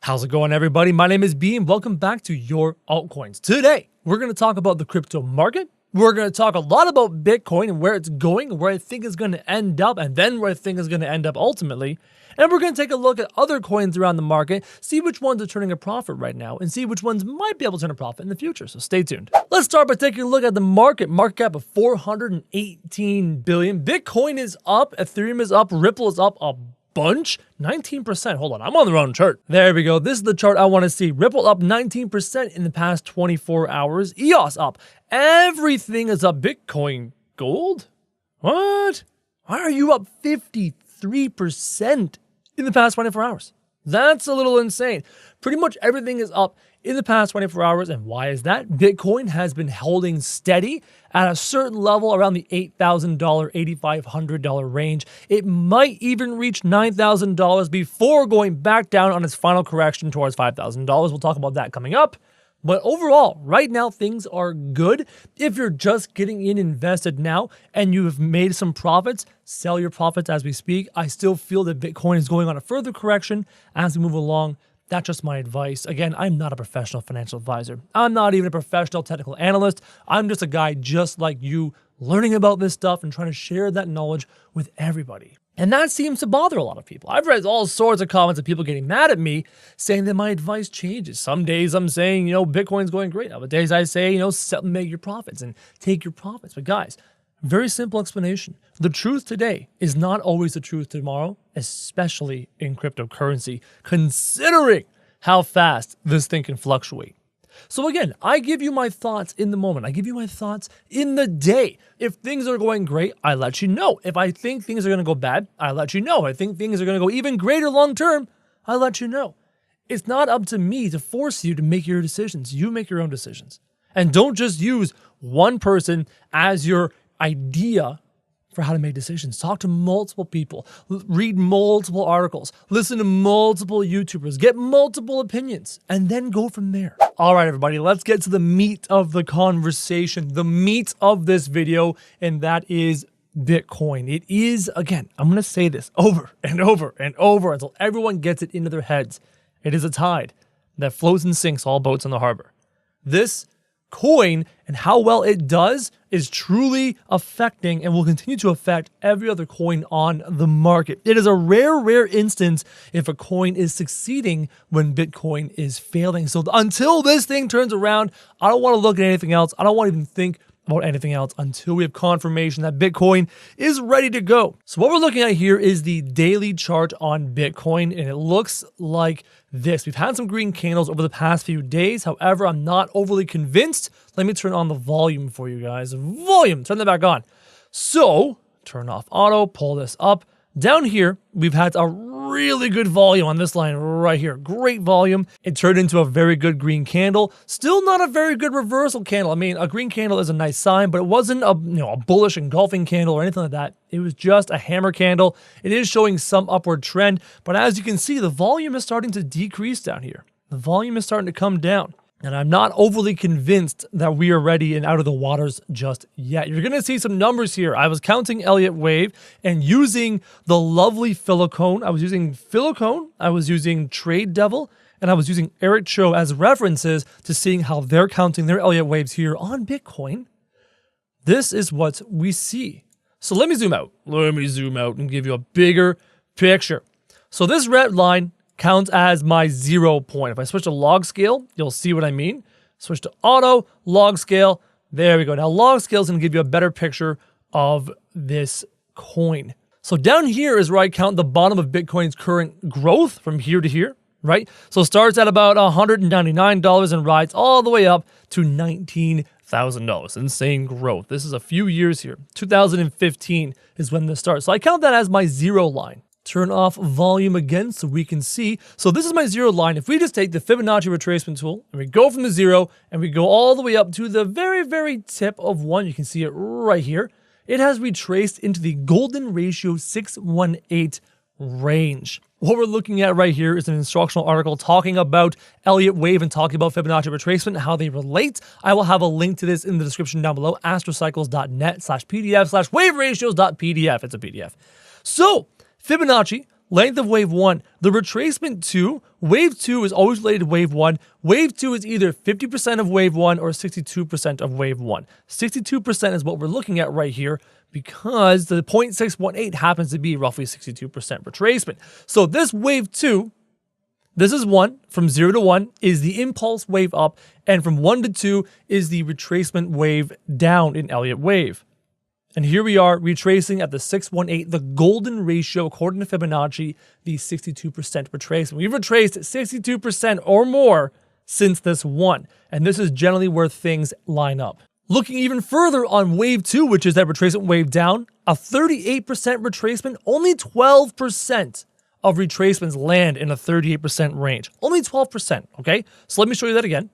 How's it going, everybody? My name is B and welcome back to Your Altcoins. Today, we're going to talk about the crypto market. We're going to talk a lot about Bitcoin and where it's going, where I think it's going to end up, and then where I think it's going to end up ultimately. And we're going to take a look at other coins around the market, see which ones are turning a profit right now, and see which ones might be able to turn a profit in the future. So stay tuned. Let's start by taking a look at the market. Market cap of 418 billion. Bitcoin is up, Ethereum is up, Ripple is up a bunch, 19%. Hold on, I'm on the wrong chart. There we go. This is the chart I want to see. Ripple up 19% in the past 24 hours. EOS up. Everything is up. Bitcoin gold? What? Why are you up 53% in the past 24 hours? That's a little insane. Pretty much everything is up in the past 24 hours. And why is that? Bitcoin has been holding steady at a certain level around the $8,000, $8,500 range. It might even reach $9,000 before going back down on its final correction towards $5,000. We'll talk about that coming up. But overall, right now, things are good. If you're just getting in invested now and you've made some profits, sell your profits as we speak. I still feel that Bitcoin is going on a further correction as we move along. That's just my advice. Again, I'm not a professional financial advisor. I'm not even a professional technical analyst. I'm just a guy just like you, learning about this stuff and trying to share that knowledge with everybody. And that seems to bother a lot of people. I've read all sorts of comments of people getting mad at me saying that my advice changes. Some days I'm saying, Bitcoin's going great. Other days I say, make your profits and take your profits. But guys, very simple explanation. The truth today is not always the truth tomorrow, especially in cryptocurrency, considering how fast this thing can fluctuate. So again, I give you my thoughts in the moment. I give you my thoughts in the day. If things are going great, I let you know. If I think things are going to go bad, I let you know. If I think things are going to go even greater long term, I let you know. It's not up to me to force you to make your decisions. You make your own decisions. And don't just use one person as your idea for how to make decisions. Talk to multiple people, read multiple articles, listen to multiple YouTubers, get multiple opinions, and then go from there. All right, everybody, let's get to the meat of the conversation, the meat of this video, and that is Bitcoin. It is, again, I'm going to say this over and over and over until everyone gets it into their heads. It is a tide that floats and sinks all boats in the harbor. This coin and how well it does is truly affecting and will continue to affect every other coin on the market. It is a rare instance if a coin is succeeding when Bitcoin is failing. So until this thing turns around, I don't want to look at anything else. I don't want to even think about anything else until we have confirmation that Bitcoin is ready to go. So what we're looking at here is the daily chart on Bitcoin, and it looks like this. We've had some green candles over the past few days. However, I'm not overly convinced. Let me turn on the volume for you guys. Volume, turn that back on. So turn off auto, pull this up. Down here, we've had a really good volume on this line right here. Great volume. It turned into a very good green candle. Still not a very good reversal candle. I mean, a green candle is a nice sign, but it wasn't a bullish engulfing candle or anything like that. It was just a hammer candle. It is showing some upward trend, but as you can see, the volume is starting to decrease down here. The volume is starting to come down. And I'm not overly convinced that we are ready and out of the waters just yet. You're going to see some numbers here. I was counting Elliott Wave and using the lovely Philocone. I was using Philocone, I was using Trade Devil, and I was using Eric Cho as references to seeing how they're counting their Elliott Waves here on Bitcoin. This is what we see. So let me zoom out. Let me zoom out and give you a bigger picture. So this red line counts as my 0 point. If I switch to log scale, you'll see what I mean. Switch to auto, log scale. There we go. Now log scale is going to give you a better picture of this coin. So down here is where I count the bottom of Bitcoin's current growth from here to here, right? So it starts at about $199 and rides all the way up to $19,000. Insane growth. This is a few years here. 2015 is when this starts. So I count that as my 0 line. Turn off volume again so we can see. So this is my 0 line. If we just take the Fibonacci retracement tool and we go from the 0 and we go all the way up to the very tip of 1, you can see it right here. It has retraced into the golden ratio 618 range. What we're looking at right here is an instructional article talking about Elliott Wave and talking about Fibonacci retracement and how they relate. I will have a link to this in the description down below, astrocycles.net/PDF/waveratios.pdf. It's a PDF. So Fibonacci length of wave 1, the retracement 2, wave 2 is always related to wave 1. Wave 2 is either 50% of wave 1 or 62% of wave 1. 62% is what we're looking at right here because the 0.618 happens to be roughly 62% retracement. So this wave 2, this is 1, from 0 to 1 is the impulse wave up, and from 1 to 2 is the retracement wave down in Elliott wave. And here we are retracing at the 618, the golden ratio according to Fibonacci, the 62% retracement. We've retraced 62% or more since this one, and this is generally where things line up. Looking even further on wave 2, which is that retracement wave down, a 38% retracement, only 12% of retracements land in a 38% range. Only 12%, okay? So let me show you that again.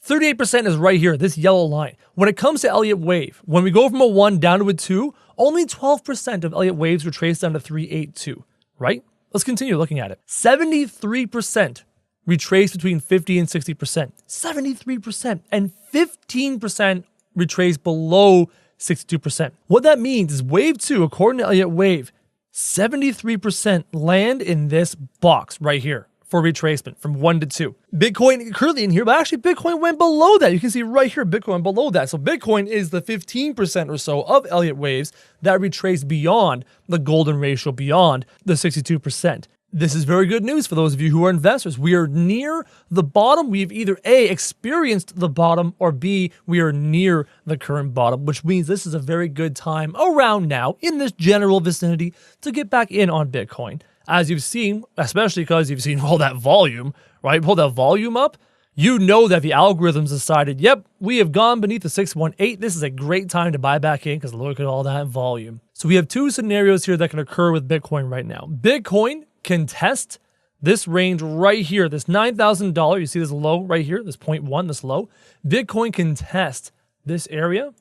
38% is right here, this yellow line. When it comes to Elliott wave, when we go from a 1 down to a 2, only 12% of Elliott waves retrace down to 382, right? Let's continue looking at it. 73% retrace between 50 and 60%. 73%. And 15% retrace below 62%. What that means is wave 2, according to Elliott wave, 73% land in this box right here for retracement from 1 to 2. Bitcoin currently in here, but actually Bitcoin went below that. You can see right here, Bitcoin below that. So Bitcoin is the 15% or so of Elliott waves that retrace beyond the golden ratio, beyond the 62%. This is very good news for those of you who are investors. We are near the bottom. We've either A, experienced the bottom, or B, we are near the current bottom, which means this is a very good time around now in this general vicinity to get back in on Bitcoin. As you've seen, especially because you've seen all that volume, right? Pull that volume up, you know that the algorithms decided, yep, we have gone beneath the 618. This is a great time to buy back in because look at all that volume. So we have two scenarios here that can occur with Bitcoin right now. Bitcoin can test this range right here, this $9,000. You see this low right here, this 0.1, this low. Bitcoin can test this area.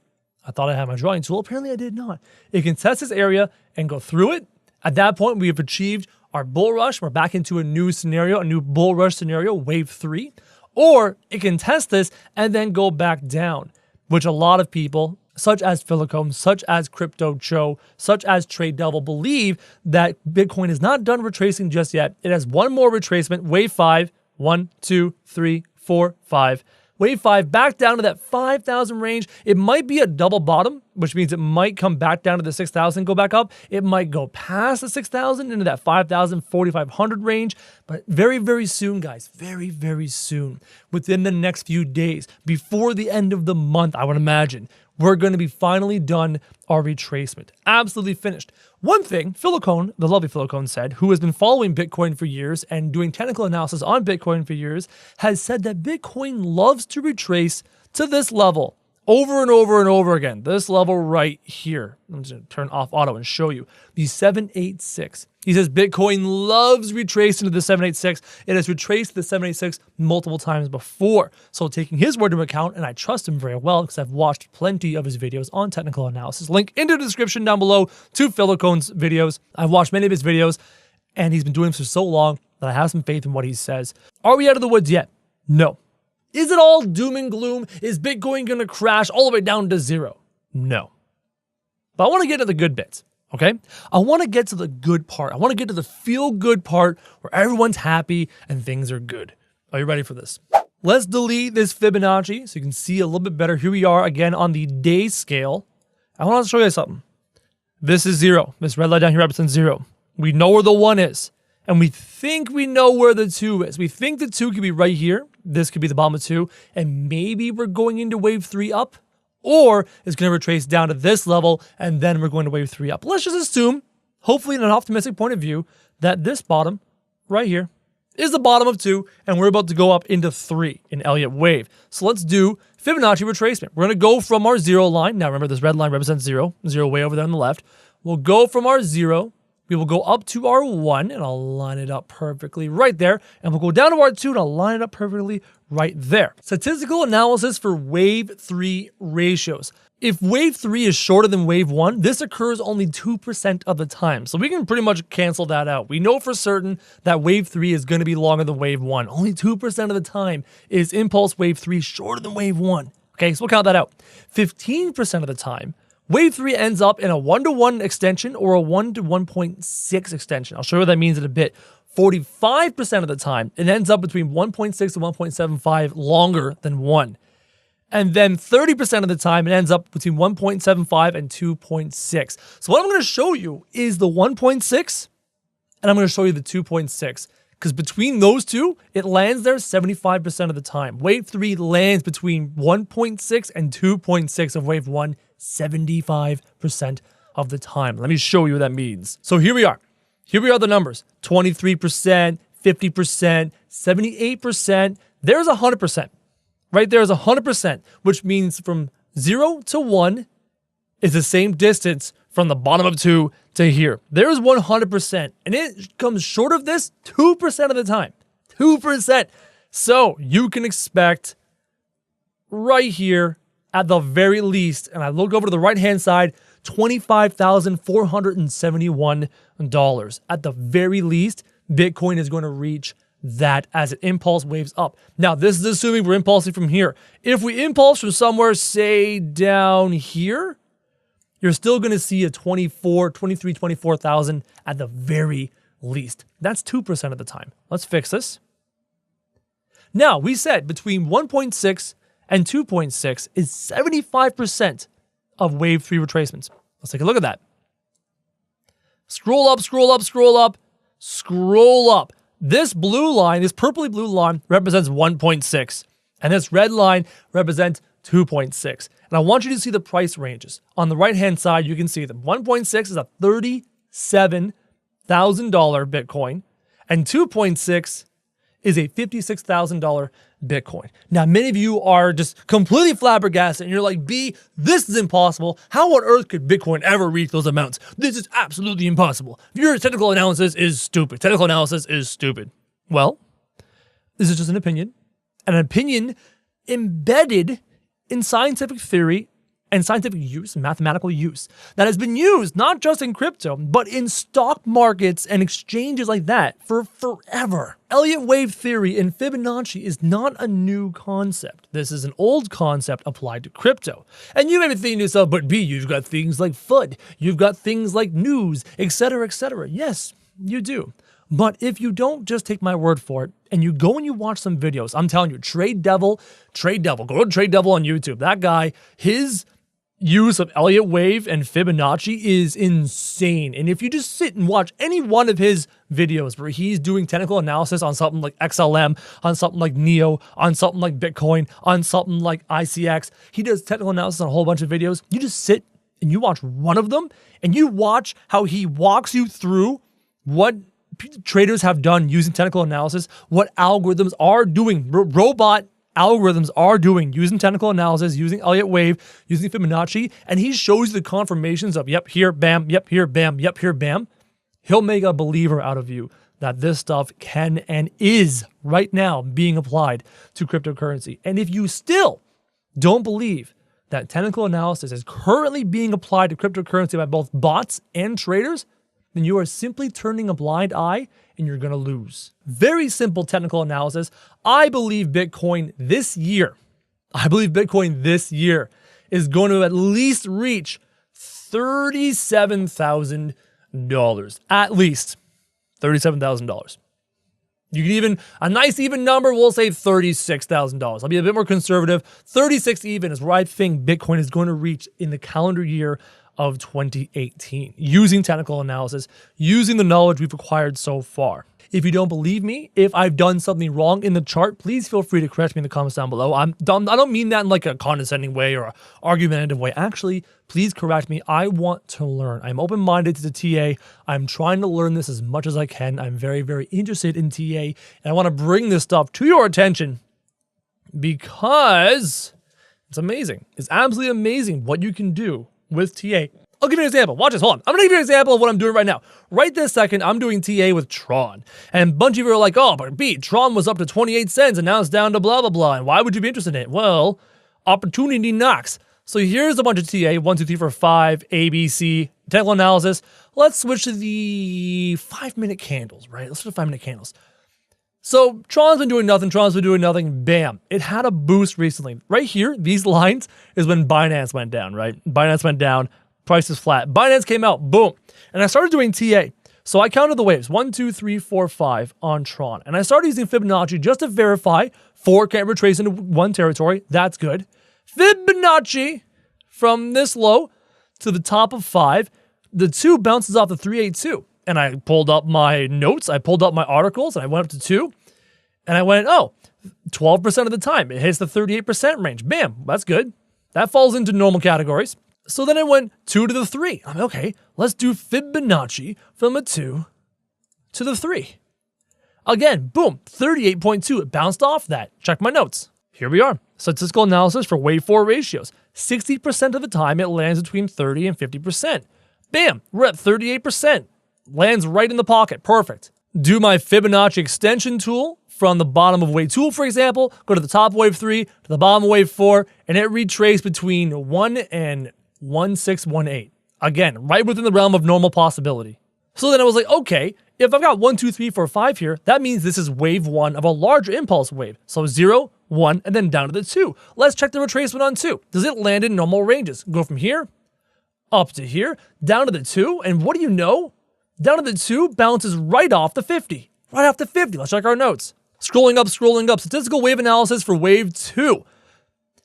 I thought I had my drawing tool. Apparently I did not. It can test this area and go through it. At that point, we have achieved our bull rush. We're back into a new scenario, a new bull rush scenario, wave 3. Or it can test this and then go back down, which a lot of people, such as Philocone, such as Crypto Joe, such as Trade Devil, believe that Bitcoin is not done retracing just yet. It has one more retracement, wave 5, 1, 2, 3, 4, 5. Wave 5 back down to that 5,000 range. It might be a double bottom, which means it might come back down to the 6,000, go back up. It might go past the 6,000 into that 5,000, 4,500 range. But very, very soon, guys, very, very soon, within the next few days, before the end of the month, I would imagine, we're going to be finally done our retracement. Absolutely finished. One thing, Philocone, the lovely Philocone said, who has been following Bitcoin for years and doing technical analysis on Bitcoin for years, has said that Bitcoin loves to retrace to this level over and over and over again. This level right here. I'm just going to turn off auto and show you. The 786. He says Bitcoin loves retracing to the 786. It has retraced to the 786 multiple times before. So taking his word into account, and I trust him very well because I've watched plenty of his videos on technical analysis. Link in the description down below to Philocone's videos. I've watched many of his videos, and he's been doing this for so long that I have some faith in what he says. Are we out of the woods yet? No. Is it all doom and gloom? Is Bitcoin going to crash all the way down to zero? No. But I want to get to the good bits. Okay? I want to get to the good part. I want to get to the feel-good part where everyone's happy and things are good. Are you ready for this? Let's delete this Fibonacci so you can see a little bit better. Here we are again on the day scale. I want to show you something. This is 0. This red line down here represents 0. We know where the 1 is. And we think we know where the 2 is. We think the 2 could be right here. This could be the bottom of 2. And maybe we're going into wave 3 up. Or it's going to retrace down to this level, and then we're going to wave 3 up. Let's just assume, hopefully in an optimistic point of view, that this bottom right here is the bottom of 2, and we're about to go up into 3 in Elliott wave. So let's do Fibonacci retracement. We're going to go from our 0 line. Now remember, this red line represents 0. 0 way over there on the left. We'll go from our 0. We will go up to our 1, and I'll line it up perfectly right there. And we'll go down to our 2, and I'll line it up perfectly right there. Statistical analysis for wave 3 ratios. If wave 3 is shorter than wave 1, this occurs only 2% of the time. So we can pretty much cancel that out. We know for certain that wave 3 is going to be longer than wave 1. Only 2% of the time is impulse wave 3 shorter than wave 1. Okay, so we'll count that out. 15% of the time, Wave 3 ends up in a 1-to-1 extension or a 1-to-1.6 extension. I'll show you what that means in a bit. 45% of the time, it ends up between 1.6 and 1.75 longer than 1. And then 30% of the time, it ends up between 1.75 and 2.6. So what I'm going to show you is the 1.6, and I'm going to show you the 2.6. Because between those two, it lands there 75% of the time. Wave 3 lands between 1.6 and 2.6 of Wave 1, 75% of the time. Let me show you what that means. So here we are. Here we are the numbers. 23%, 50%, 78%. There's 100%. Right there is 100%, which means from 0 to 1 is the same distance from the bottom of 2 to here. There's 100%, and it comes short of this 2% of the time. 2%. So you can expect right here at the very least, and I look over to the right-hand side, $25,471. At the very least, Bitcoin is going to reach that as it impulse waves up. Now, this is assuming we're impulsing from here. If we impulse from somewhere, say down here, you're still going to see a 24,000 at the very least. That's 2% of the time. Let's fix this. Now, we said between 1.6 and 2.6 is 75% of Wave 3 retracements. Let's take a look at that. Scroll up, scroll up, scroll up, scroll up. This blue line, this purpley blue line represents 1.6, and this red line represents 2.6. And I want you to see the price ranges. On the right-hand side, you can see them. 1.6 is a $37,000 Bitcoin, and 2.6 is a $56,000 Bitcoin. Now, many of you are just completely flabbergasted, and you're like, B, this is impossible. How on earth could Bitcoin ever reach those amounts? This is absolutely impossible. Your technical analysis is stupid. Technical analysis is stupid. Well, this is just an opinion embedded in scientific theory and scientific use, mathematical use, that has been used not just in crypto, but in stock markets and exchanges like that for forever. Elliott wave theory and Fibonacci is not a new concept. This is an old concept applied to crypto. And you may be thinking to yourself, but B, you've got things like FUD, you've got things like news, etc., etc. Yes, you do. But if you don't just take my word for it, and you go and you watch some videos, I'm telling you, Trade Devil, go to Trade Devil on YouTube. That guy, his use of Elliott wave and Fibonacci is insane. And if you just sit and watch any one of his videos where he's doing technical analysis on something like XLM, on something like NEO, on something like Bitcoin, on something like ICX, he does technical analysis on a whole bunch of videos. You just sit and you watch one of them, and you watch how he walks you through what traders have done using technical analysis, what algorithms are doing, robot algorithms are doing using technical analysis, using Elliott wave, using Fibonacci, and he shows you the confirmations of yep, here, bam, yep, here, bam, yep, here, bam. He'll make a believer out of you that this stuff can and is right now being applied to cryptocurrency. And if you still don't believe that technical analysis is currently being applied to cryptocurrency by both bots and traders, then you are simply turning a blind eye and you're going to lose. Very simple technical analysis. I believe Bitcoin this year is going to at least reach $37,000. At least $37,000. You can even, a nice even number, we'll say $36,000. I'll be a bit more conservative. 36 even is where I think Bitcoin is going to reach in the calendar year of 2018, using technical analysis, using the knowledge we've acquired so far. If you don't believe me, if I've done something wrong in the chart, please feel free to correct me in the comments down below. I don't mean that in like a condescending way or an argumentative way. Actually, please correct me. I want to learn. I'm open-minded to the TA. I'm trying to learn this as much as I can. I'm very, very interested in TA, and I want to bring this stuff to your attention because it's amazing. It's absolutely amazing what you can do with TA. I'll give you an example. Watch this. Hold on. I'm going to give you an example of what I'm doing right now. Right this second, I'm doing TA with Tron. And a bunch of you are like, oh, but B, Tron was up to 28 cents and now it's down to blah, blah, blah. And why would you be interested in it? Well, opportunity knocks. So here's a bunch of TA, 1, 2, 3, 4, 5, ABC, technical analysis. Let's switch to the 5-minute candles, right? Let's do the 5-minute candles. So Tron's been doing nothing, bam. It had a boost recently. Right here, these lines is when Binance went down, right? Binance went down, price is flat. Binance came out, boom. And I started doing TA. So I counted the waves, 1, 2, 3, 4, 5 on Tron. And I started using Fibonacci just to verify 4 can't retrace into one territory. That's good. Fibonacci from this low to the top of 5. The 2 bounces off the 382. And I pulled up my notes. I pulled up my articles and I went up to 2. And I went, oh, 12% of the time it hits the 38% range. Bam, that's good. That falls into normal categories. So then I went 2 to the 3. I'm like, okay, let's do Fibonacci from a 2 to the 3. Again, boom, 38.2. It bounced off that. Check my notes. Here we are. Statistical analysis for wave 4 ratios. 60% of the time it lands between 30 and 50%. Bam, we're at 38%. Lands right in the pocket. Perfect. Do my Fibonacci extension tool from the bottom of wave 2, for example, go to the top of wave 3, to the bottom of wave 4, and it retraced between 1 and 1618. Again, right within the realm of normal possibility. So then I was like, okay, if I've got 1, 2, 3, 4, 5 here, that means this is wave 1 of a larger impulse wave. So 0, 1, and then down to the 2. Let's check the retracement on 2. Does it land in normal ranges? Go from here, up to here, down to the 2, and what do you know? Down to the 2 bounces right off the 50. Right off the 50. Let's check our notes. Scrolling up. Statistical wave analysis for wave 2.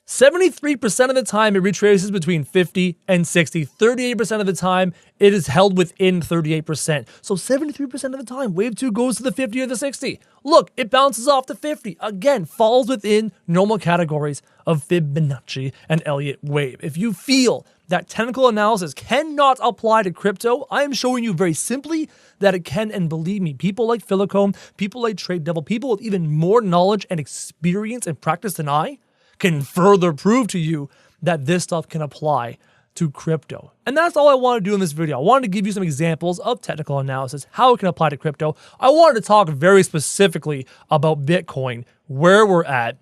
73% of the time it retraces between 50 and 60. 38% of the time it is held within 38%. So 73% of the time wave 2 goes to the 50 or the 60. Look, it bounces off the 50. Again, falls within normal categories of Fibonacci and Elliott wave. If you feel that technical analysis cannot apply to crypto, I am showing you very simply that it can, and believe me, people like Philocone, people like Trade Devil, people with even more knowledge and experience and practice than I can further prove to you that this stuff can apply to crypto. And that's all I want to do in this video. I wanted to give you some examples of technical analysis, how it can apply to crypto. I wanted to talk very specifically about Bitcoin, where we're at,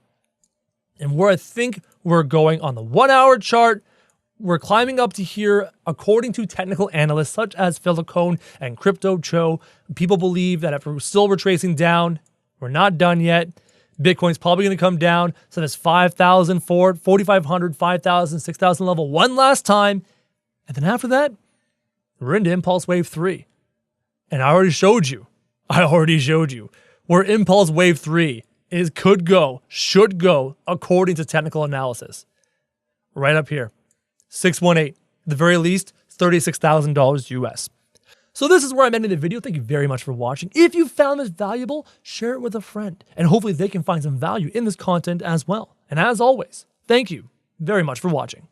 and where I think we're going on the 1 hour chart. We're climbing up to here, according to technical analysts such as Philocone and Crypto Cho. People believe that if we're still retracing down, we're not done yet. Bitcoin's probably going to come down to this 5,000, 4,500, 5,000, 6,000 level one last time. And then after that, we're into Impulse Wave 3. And I already showed you where Impulse Wave 3 should go according to technical analysis. Right up here. 618, at the very least, $36,000 US. So this is where I'm ending the video. Thank you very much for watching. If you found this valuable, share it with a friend, and hopefully they can find some value in this content as well. And as always, thank you very much for watching.